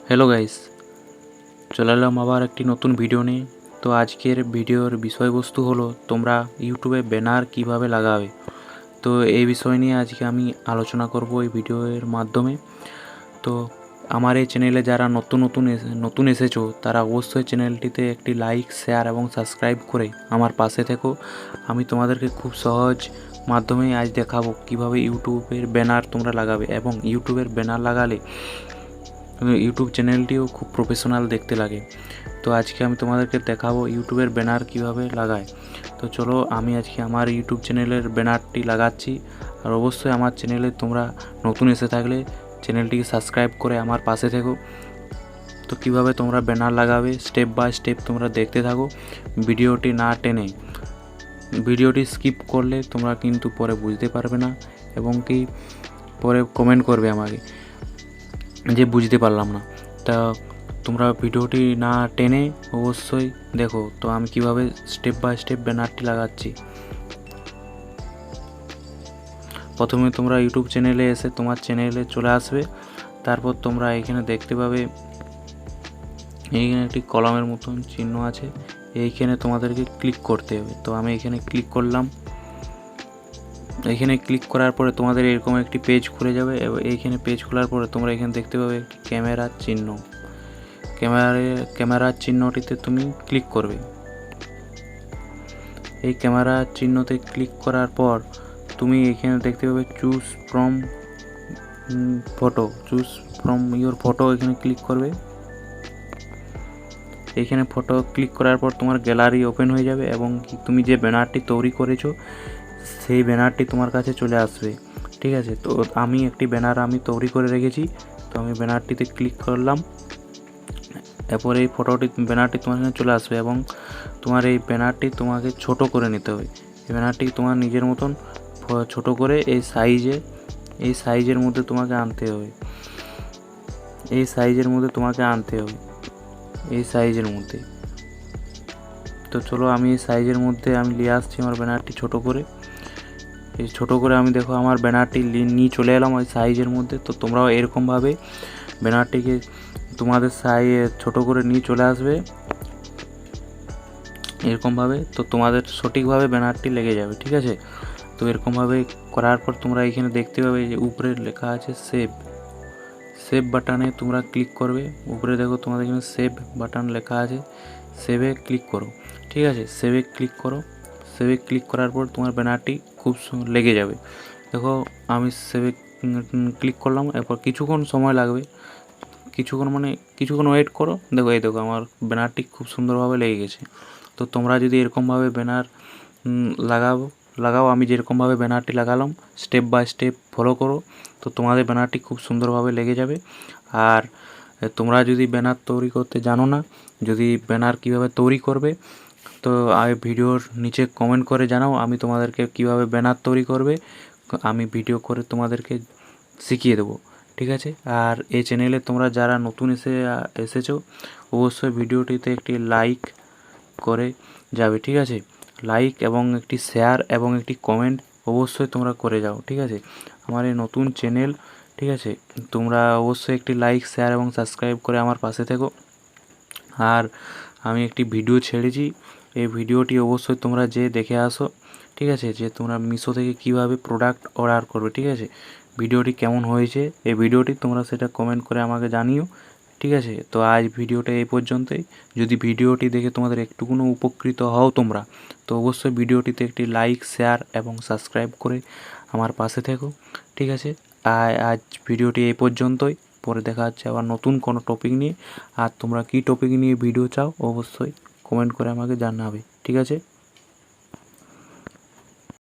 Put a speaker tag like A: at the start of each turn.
A: Hello guys, চলে এলাম আবার একটি নতুন ভিডিও নিয়ে। তো আজকের ভিডিওর বিষয়বস্তু হলো তোমরা ইউটিউবে ব্যানার কিভাবে লাগাবে। তো এই বিষয় নিয়ে আজকে আমি আলোচনা করব এই ভিডিওর মাধ্যমে। তো আমার এই চ্যানেলে যারা নতুন এসেছো তারা অবশ্যই চ্যানেলটিতে একটি লাইক, শেয়ার এবং সাবস্ক্রাইব করে আমার পাশে থেকো। আমি তোমাদেরকে খুব সহজ মাধ্যমে আজ দেখাবো কিভাবে ইউটিউবের ব্যানার তোমরা লাগাবে, এবং ইউটিউবের ব্যানার লাগালে ইউটিউব চ্যানেলটিও খুব প্রফেশনাল দেখতে লাগে। তো আজকে আমি তোমাদেরকে দেখাবো ইউটিউবের ব্যানার কিভাবে লাগায়। তো চলো আমি আজকে আমার ইউটিউব চ্যানেলের ব্যানারটি লাগাচ্ছি। আর অবশ্যই আমার চ্যানেলে তোমরা নতুন এসে থাকলে চ্যানেলটিকে সাবস্ক্রাইব করে আমার পাশে থেকো। তো কিভাবে তোমরা ব্যানার লাগাবে স্টেপ বাই স্টেপ তোমরা দেখতে থাকো, ভিডিওটি না টেনে। ভিডিওটি স্কিপ করলে তোমরা কিন্তু পরে বুঝতে পারবে না, এবং কি পরে কমেন্ট করবে আমাকে যে বুঝতে পারলাম না। তা তোমরা ভিডিওটি না টেনে অবশ্যই দেখো। তো আমি কিভাবে স্টেপ বাই স্টেপ ব্যানারটি লাগাচ্ছি। প্রথমে তোমরা ইউটিউব চ্যানেলে এসে তোমার চ্যানেলে চলে আসবে। তারপর তোমরা এখানে দেখতে পাবে এইখানে একটি কলমের মতন চিহ্ন আছে, এইখানে তোমাদেরকে ক্লিক করতে হবে। তো আমি এখানে ক্লিক করলাম। এখানে ক্লিক করার পরে তোমাদের এরকম একটি পেজ খুলে যাবে, এবং এইখানে পেজ খোলার পরে তোমরা এখানে দেখতে পাবে একটি ক্যামেরার চিহ্ন। ক্যামেরার চিহ্নটিতে তুমি ক্লিক করবে। এই ক্যামেরার চিহ্নতে ক্লিক করার পর তুমি এখানে দেখতে পাবে চুজ ফ্রম ইওর ফটো, এখানে ক্লিক করবে। এখানে ফটো ক্লিক করার পর তোমার গ্যালারি ওপেন হয়ে যাবে, এবং তুমি যে ব্যানারটি তৈরি করেছো সেই ব্যানারটি তোমার কাছে চলে আসবে। ঠিক আছে, তো আমি একটি ব্যানার তৈরি করে রেখেছি। তো আমি ব্যানারটিতে ক্লিক করলাম। এরপর এই ব্যানারটি তোমার এখানে চলে আসবে, এবং তোমার এই ব্যানারটি তোমাকে ছোট করে নিতে হবে। এই ব্যানারটি তোমার নিজের মতন ছোট করে এই সাইজের মধ্যে তোমাকে আনতে হবে। এই সাইজের মধ্যে তো চলো আমি এই সাইজের মধ্যে আমি নিয়ে আসছি আমার ব্যানারটি ছোট করে। এই ছোট করে আমি দেখো আমার ব্যানারটি নিয়ে চলে এলাম ওই সাইজের মধ্যে। তো তোমরাও এরকমভাবে ব্যানারটিকে তোমাদের ছোট করে নিয়ে চলে আসবে এরকমভাবে। তো তোমাদের সঠিকভাবে ব্যানারটি লেগে যাবে। ঠিক আছে, তো এরকমভাবে করার পর তোমরা এখানে দেখতে পাবে যে উপরে লেখা আছে সেভ বাটনে তোমরা ক্লিক করবে। উপরে দেখো তোমাদের এখানে সেভ বাটন লেখা আছে, সেভে ক্লিক করো। ঠিক আছে, সেভে ক্লিক করার পর তোমার ব্যানারটি খুব লেগে যাবে। দেখো আমি সেভে ক্লিক করলাম। এরপর কিছুক্ষণ সময় লাগবে, কিছুক্ষণ ওয়েট করো। দেখো এই দেখো আমার ব্যানারটি খুব সুন্দরভাবে লেগে গেছে। তো তোমরা যদি এরকমভাবে ব্যানার লাগাও আমি যেরকমভাবে ব্যানারটি লাগালাম স্টেপ বাই স্টেপ ফলো করো, তো তোমাদের ব্যানারটি খুব সুন্দরভাবে লেগে যাবে। আর তোমরা যদি ব্যানার তৈরি করতে জানো না, যদি ব্যানার কিভাবে তৈরি করবে, তো ভিডিওর নিচে কমেন্ট করে জানাও। আমি তোমাদেরকে কিভাবে ব্যানার তৈরি করবে আমি ভিডিও করে তোমাদেরকে শিখিয়ে দেবো। ঠিক আছে, আর এই চ্যানেলে তোমরা যারা নতুন এসেছো অবশ্যই ভিডিওটিতে একটি লাইক করে যাবে। ঠিক আছে, লাইক এবং একটি শেয়ার এবং একটি কমেন্ট অবশ্যই তোমরা করে যাও। ঠিক আছে, আমার এই নতুন চ্যানেল। ঠিক আছে, তোমরা অবশ্যই একটি লাইক, শেয়ার এবং সাবস্ক্রাইব করে আমার পাশে থেকো। আর আমি একটি ভিডিও ছেড়েছি, এই ভিডিওটি অবশ্যই তোমরা দেখে আসো। ঠিক আছে, যে তোমরা মিশো থেকে কিভাবে প্রোডাক্ট অর্ডার করবে। ঠিক আছে, ভিডিওটি কেমন হয়েছে এই ভিডিওটি তোমরা সেটা কমেন্ট করে আমাকে জানিও। ঠিক আছে, তো আজ ভিডিওটা এই পর্যন্তই। যদি ভিডিওটি দেখে তোমাদের একটুকুনো উপকৃত হও তোমরা, তো অবশ্যই ভিডিওটিতে একটি লাইক, শেয়ার এবং সাবস্ক্রাইব করে আমার পাশে থেকো। ঠিক আছে, আজ ভিডিওটি এই পর্যন্তই। পরে দেখা হচ্ছে আবার নতুন কোনো টপিক নিয়ে। আর তোমরা কী টপিক নিয়ে ভিডিও চাও অবশ্যই কমেন্ট করে আমাকে জানাবে। ঠিক আছে।